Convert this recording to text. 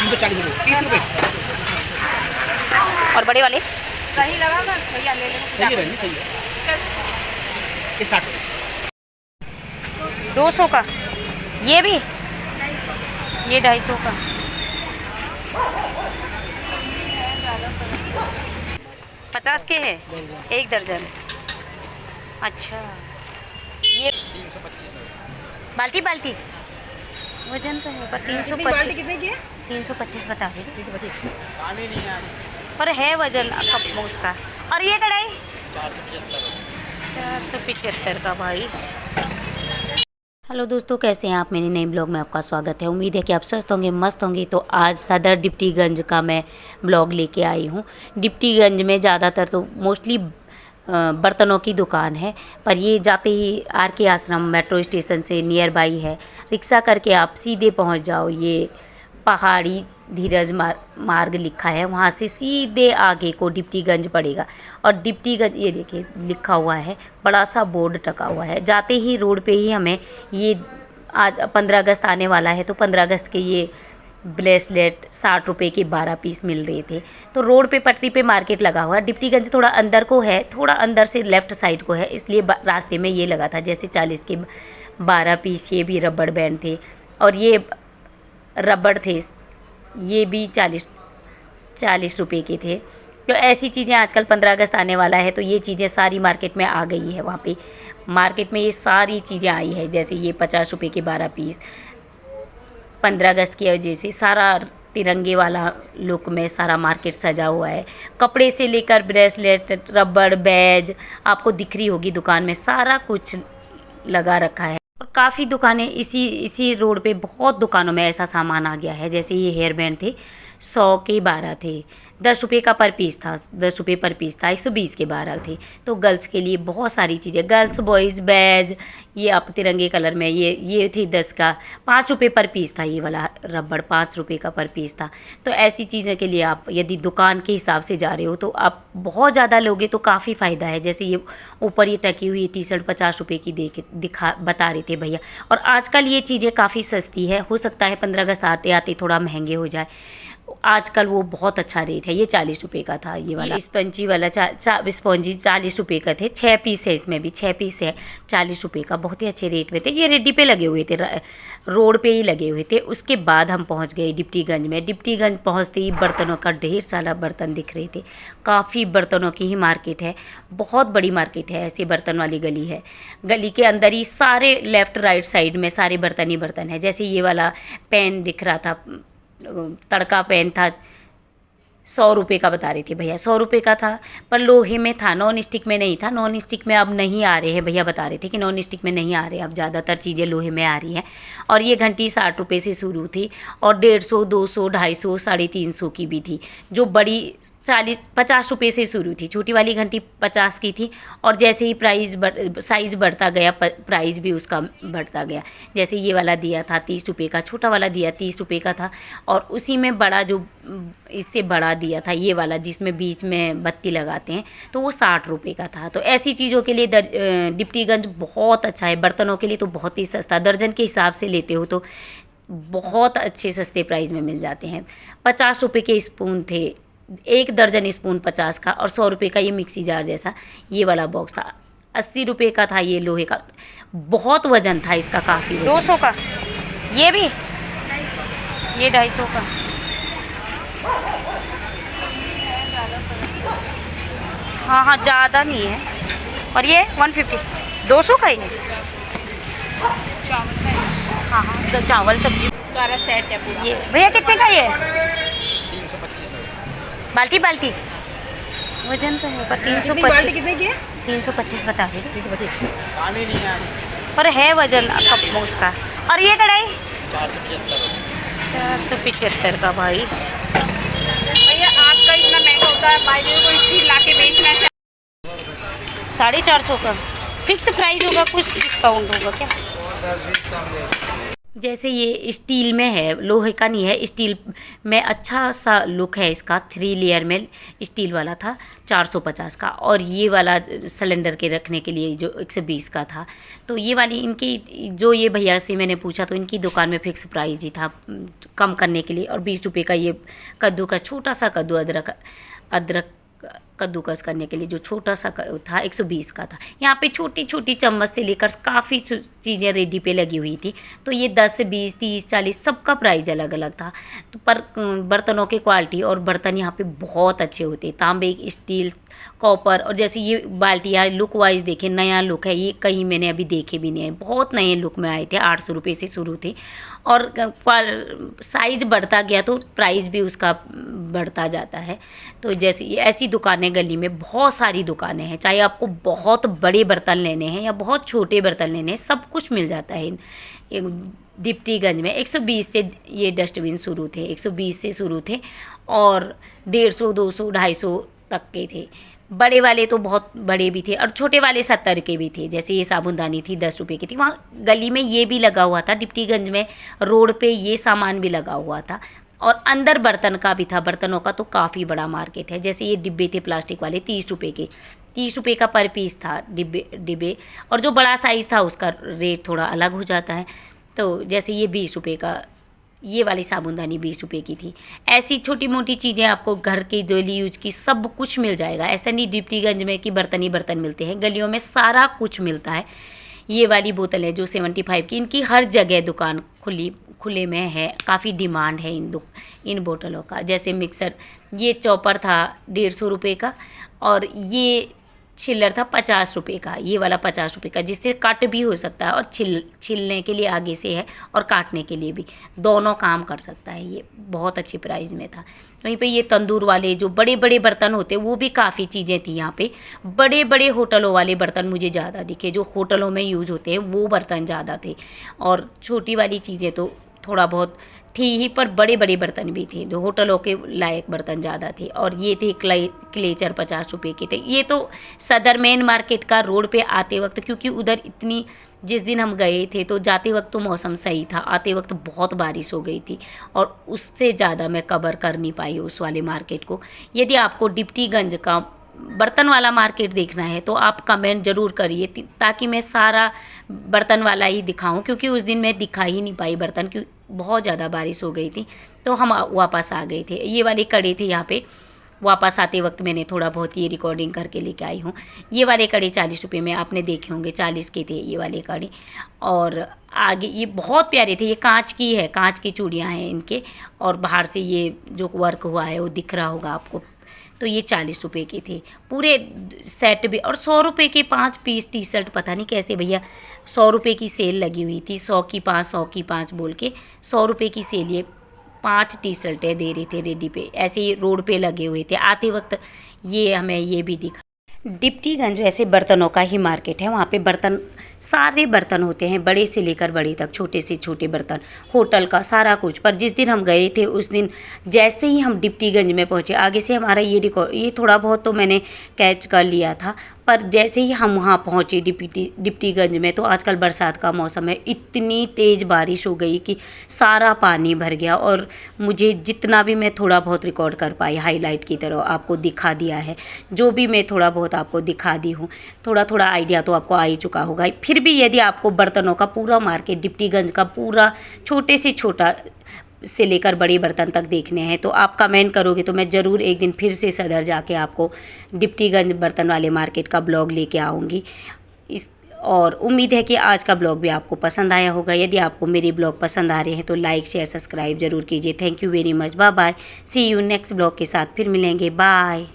340 रुपये, 30 रुपये। और बड़े वाले सही लगा ना भैया, ले लेना। सही है, सही है। ये 60 रुपये। 200 का। ये भी, ये 250 का। पचास के है एक दर्जन। अच्छा, ये 325। बाल्टी बाल्टी वजन तो है पर 325 325 बता रहे 325 पर है वजन कप उसका। और ये कढ़ाई 475। 475 का भाई। हेलो दोस्तों, कैसे हैं आप? मेरे नए ब्लॉग में आपका स्वागत है। उम्मीद है कि आप स्वस्थ होंगे, मस्त होंगे। तो आज सदर डिप्टीगंज का मैं ब्लॉग लेके आई हूँ। डिप्टीगंज में ज़्यादातर तो मोस्टली बर्तनों की दुकान है, पर ये जाते ही आर के आश्रम मेट्रो स्टेशन से नियर बाई है। रिक्शा करके आप सीधे पहुँच जाओ। ये पहाड़ी धीरज मार्ग लिखा है, वहाँ से सीधे आगे को डिप्टीगंज पड़ेगा। और डिप्टीगंज ये देखिए लिखा हुआ है, बड़ा सा बोर्ड टका हुआ है। जाते ही रोड पे ही हमें ये आज 15 अगस्त आने वाला है, तो 15 अगस्त के ये ब्रेसलेट 60 रुपये के 12 पीस मिल रहे थे। तो रोड पे पटरी पे मार्केट लगा हुआ है। डिप्टीगंज थोड़ा अंदर को है, थोड़ा अंदर से लेफ़्ट साइड को है, इसलिए रास्ते में ये लगा था। जैसे 40 के 12 पीस ये भी रबड़ बैंड थे, और ये रबड़ थे, ये भी 40 रुपये के थे। तो ऐसी चीज़ें आजकल 15 अगस्त आने वाला है, तो ये चीज़ें सारी मार्केट में आ गई है। वहाँ पे मार्केट में ये सारी चीज़ें आई है। जैसे ये 50 रुपये के 12 पीस 15 अगस्त की वजह से सारा तिरंगे वाला लुक में सारा मार्केट सजा हुआ है। कपड़े से लेकर ब्रेसलेट, रबड़, बैज आपको दिख रही होगी दुकान में, सारा कुछ लगा रखा है। और काफ़ी दुकानें इसी रोड पे बहुत दुकानों में ऐसा सामान आ गया है। जैसे ये हेयर बैंड थे 100 के 12 थे, 10 रुपये का पर पीस था, 10 रुपये पर पीस था, 120 के 12 थे। तो गर्ल्स के लिए बहुत सारी चीज़ें, गर्ल्स बॉयज़ बैज, ये आप तिरंगे कलर में ये थी 10 का, 5 रुपये पर पीस था। ये वाला रबड़ 5 रुपये का पर पीस था। तो ऐसी चीज़ों के लिए आप यदि दुकान के हिसाब से जा रहे हो तो आप बहुत ज़्यादा लोगे तो काफ़ी फ़ायदा है। जैसे ये ऊपर ये टकी हुई टी शर्ट 50 रुपये की बता रहे थे भैया। और आजकल ये चीज़ें काफ़ी सस्ती है। हो सकता है 15 अगस्त आते आते थोड़ा महंगे हो जाए, आजकल वो बहुत अच्छा रेट है। ये 40 रुपये का था ये वाला स्पंजी वाला, स्पंजी 40 रुपये का थे। 6 पीस है, इसमें भी 6 पीस है, 40 रुपये का। बहुत ही अच्छे रेट में थे। ये रेडी पे लगे हुए थे, रोड पे ही लगे हुए थे। उसके बाद हम पहुंच गए डिप्टीगंज में। डिप्टीगंज पहुंचते ही बर्तनों का ढेर सारा बर्तन दिख रहे थे। काफ़ी बर्तनों की ही मार्केट है, बहुत बड़ी मार्केट है। ऐसे बर्तन वाली गली है। गली के अंदर ही सारे लेफ़्ट राइट साइड में सारे बर्तन ही बर्तन है। जैसे ये वाला पेन दिख रहा था, तड़का पेन था, 100 रुपये का बता रहे थे भैया, 100 रुपये का था, पर लोहे में था, नॉन स्टिक में नहीं था। नॉन स्टिक में अब नहीं आ रहे हैं, भैया बता रहे थे कि नॉन स्टिक में नहीं आ रहे, अब ज़्यादातर चीज़ें लोहे में आ रही हैं। और ये घंटी 60 रुपये से शुरू थी, और 150, 200, 250, 350 की भी थी। जो बड़ी 50 रुपये से शुरू थी, छोटी वाली घंटी 50 की थी। और जैसे ही साइज़ बढ़ता गया, प्राइस भी उसका बढ़ता गया। जैसे ये वाला दिया था 30 रुपये का, छोटा वाला दिया 30 रुपये का था। और उसी में बड़ा जो इससे बड़ा दिया था ये वाला, जिसमें बीच में बत्ती लगाते हैं, तो वो 60 रुपये का था। तो ऐसी चीज़ों के लिए डिप्टीगंज बहुत अच्छा है। बर्तनों के लिए तो बहुत ही सस्ता, दर्जन के हिसाब से लेते हो तो बहुत अच्छे सस्ते प्राइस में मिल जाते हैं। 50 रुपये के स्पून थे, एक दर्जन स्पून 50 का। और 100 रुपये का ये मिक्सी जार जैसा ये वाला बॉक्स था। 80 रुपये का था ये लोहे का, बहुत वजन था इसका, काफ़ी 200 का। ये भी, ये 250 का। हाँ हाँ, ज़्यादा नहीं है। और ये 150, 200 का ही है। हाँ हाँ, तो चावल सब्जी सारा सेट है पूरा। ये भैया कितने का ये? 325। बाल्टी बाल्टी वजन तो है पर 325 बता रहे 325 पर है वजन कप उसका। और ये कढ़ाई 475 का भाई। भैया आपका इतना महंगा होता है, भाई को स्टील ला के बेचना चाहिए। 450 का फिक्स प्राइस होगा, कुछ डिस्काउंट होगा क्या? जैसे ये स्टील में है, लोहे का नहीं है, स्टील में अच्छा सा लुक है इसका। 3 लेयर में स्टील वाला था 450 का, और ये वाला सिलेंडर के रखने के लिए जो 120 का था। तो ये वाली इनकी, जो ये भैया से मैंने पूछा तो इनकी दुकान में फिक्स प्राइस ही था कम करने के लिए। और 20 रुपये का ये कद्दू का छोटा सा कद्दू, अदरक कद्दूकस करने के लिए जो छोटा सा था 120 का था। यहाँ पे छोटी छोटी चम्मच से लेकर काफ़ी चीज़ें रेडी पे लगी हुई थी। तो ये 10 से 20 30 40 सबका प्राइस अलग अलग था। तो पर बर्तनों की क्वालिटी और बर्तन यहाँ पे बहुत अच्छे होते हैं, तांबे, स्टील, कॉपर। और जैसे ये बाल्टियाँ लुक वाइज देखें, नया लुक है, ये कहीं मैंने अभी देखे भी नहीं है, बहुत नए लुक में आए थे। 800 रुपये से शुरू थे, और साइज़ बढ़ता गया तो प्राइस भी उसका बढ़ता जाता है। तो जैसे ऐसी दुकानें गली में बहुत सारी दुकानें हैं, चाहे आपको बहुत बड़े बर्तन लेने हैं या बहुत छोटे बर्तन लेने हैं, सब कुछ मिल जाता है दीप्तिगंज में। 120 से ये डस्टबिन शुरू थे, 120 से शुरू थे, और 150, 200, 250 तक के थे। बड़े वाले तो बहुत बड़े भी थे, और छोटे वाले 70 के भी थे। जैसे ये साबुनदानी थी 10 रुपये की थी। वहाँ गली में ये भी लगा हुआ था, दीप्तिगंज में रोड पे ये सामान भी लगा हुआ था। और अंदर बर्तन का भी था, बर्तनों का तो काफ़ी बड़ा मार्केट है। जैसे ये डिब्बे थे प्लास्टिक वाले 30 रुपये के, 30 रुपये का पर पीस था डिब्बे। और जो बड़ा साइज़ था उसका रेट थोड़ा अलग हो जाता है। तो जैसे ये 20 रुपये का, ये वाली साबुनदानी 20 रुपये की थी। ऐसी छोटी मोटी चीज़ें आपको घर की डेली यूज की सब कुछ मिल जाएगा। ऐसा नहीं दीप्तिगंज में कि बर्तन ही बर्तन मिलते हैं, गलियों में सारा कुछ मिलता है। ये वाली बोतल है जो 75 की, इनकी हर जगह दुकान खुले में है, काफ़ी डिमांड है इन बोतलों का। जैसे मिक्सर, ये चॉपर था 150 रुपये का, और ये छिल्लर था 50 रुपये का, ये वाला 50 रुपये का, जिससे कट भी हो सकता है, और छिलने के लिए आगे से है और काटने के लिए भी, दोनों काम कर सकता है। ये बहुत अच्छी प्राइस में था। वहीं पे ये तंदूर वाले जो बड़े बड़े बर्तन होते हैं वो भी काफ़ी चीज़ें थी यहाँ पे। बड़े बड़े होटलों वाले बर्तन मुझे ज़्यादा दिखे, जो होटलों में यूज़ होते हैं वो बर्तन ज़्यादा थे, और छोटी वाली चीज़ें तो थोड़ा बहुत थी ही, पर बड़े बड़े बर्तन भी थे, जो होटलों के लायक बर्तन ज़्यादा थे। और ये थे क्लेचर 50 रुपये के थे। ये तो सदर मेन मार्केट का रोड पे आते वक्त, क्योंकि उधर इतनी, जिस दिन हम गए थे तो जाते वक्त तो मौसम सही था, आते वक्त बहुत बारिश हो गई थी, और उससे ज़्यादा मैं कवर कर नहीं पाई उस वाले मार्केट को। यदि आपको दीप्तिगंज का बर्तन वाला मार्केट देखना है तो आप कमेंट ज़रूर करिए, ताकि मैं सारा बर्तन वाला ही दिखाऊं, क्योंकि उस दिन मैं दिखा ही नहीं पाई बर्तन, क्योंकि बहुत ज़्यादा बारिश हो गई थी। तो हम वापस आ गए थे। ये वाले कड़े थे यहाँ पे, वापस आते वक्त मैंने थोड़ा बहुत ये रिकॉर्डिंग करके लेके आई हूँ। ये वाले कड़े 40 रुपये में आपने देखे होंगे, 40 के थे ये वाले कड़े। और आगे ये बहुत प्यारे थे, ये कांच की है, कांच की चूड़ियाँ हैं इनके, और बाहर से ये जो वर्क हुआ है वो दिख रहा होगा आपको। तो ये 40 रुपये के थे पूरे सेट भी। और 100 रुपये के 5 पीस टी शर्ट, पता नहीं कैसे भैया 100 रुपये की सेल लगी हुई थी, 100 की 5, 100 की 5 बोल के 100 रुपये की सेल, ये 5 टी शर्टें दे रहे थे रेडी पे, ऐसे ही रोड पे लगे हुए थे। आते वक्त ये हमें ये भी दिखा। दीप्तिगंज वैसे बर्तनों का ही मार्केट है, वहाँ पे बर्तन, सारे बर्तन होते हैं, बड़े से लेकर बड़े तक, छोटे से छोटे बर्तन, होटल का सारा कुछ। पर जिस दिन हम गए थे उस दिन जैसे ही हम दीप्तिगंज में पहुँचे, आगे से हमारा ये थोड़ा बहुत तो मैंने कैच कर लिया था, पर जैसे ही हम वहाँ पहुँचे दीप्तिगंज में, तो आजकल बरसात का मौसम है, इतनी तेज़ बारिश हो गई कि सारा पानी भर गया। और मुझे जितना भी मैं थोड़ा बहुत रिकॉर्ड कर पाई, हाईलाइट की तरह आपको दिखा दिया है, जो भी मैं थोड़ा बहुत आपको दिखा दी हूँ, थोड़ा थोड़ा आइडिया तो आपको आ ही चुका होगा। फिर भी यदि आपको बर्तनों का पूरा मार्केट, दीप्तिगंज का पूरा, छोटे से छोटा से लेकर बड़े बर्तन तक देखने हैं, तो आप कमेंट करोगे तो मैं ज़रूर एक दिन फिर से सदर जाके आपको दीप्तिगंज बर्तन वाले मार्केट का ब्लॉग लेके आऊँगी। और उम्मीद है कि आज का ब्लॉग भी आपको पसंद आया होगा। यदि आपको मेरे ब्लॉग पसंद आ रहे हैं तो लाइक शेयर सब्सक्राइब ज़रूर कीजिए। Thank you very much, bye bye, see you next blog के साथ फिर मिलेंगे, बाय।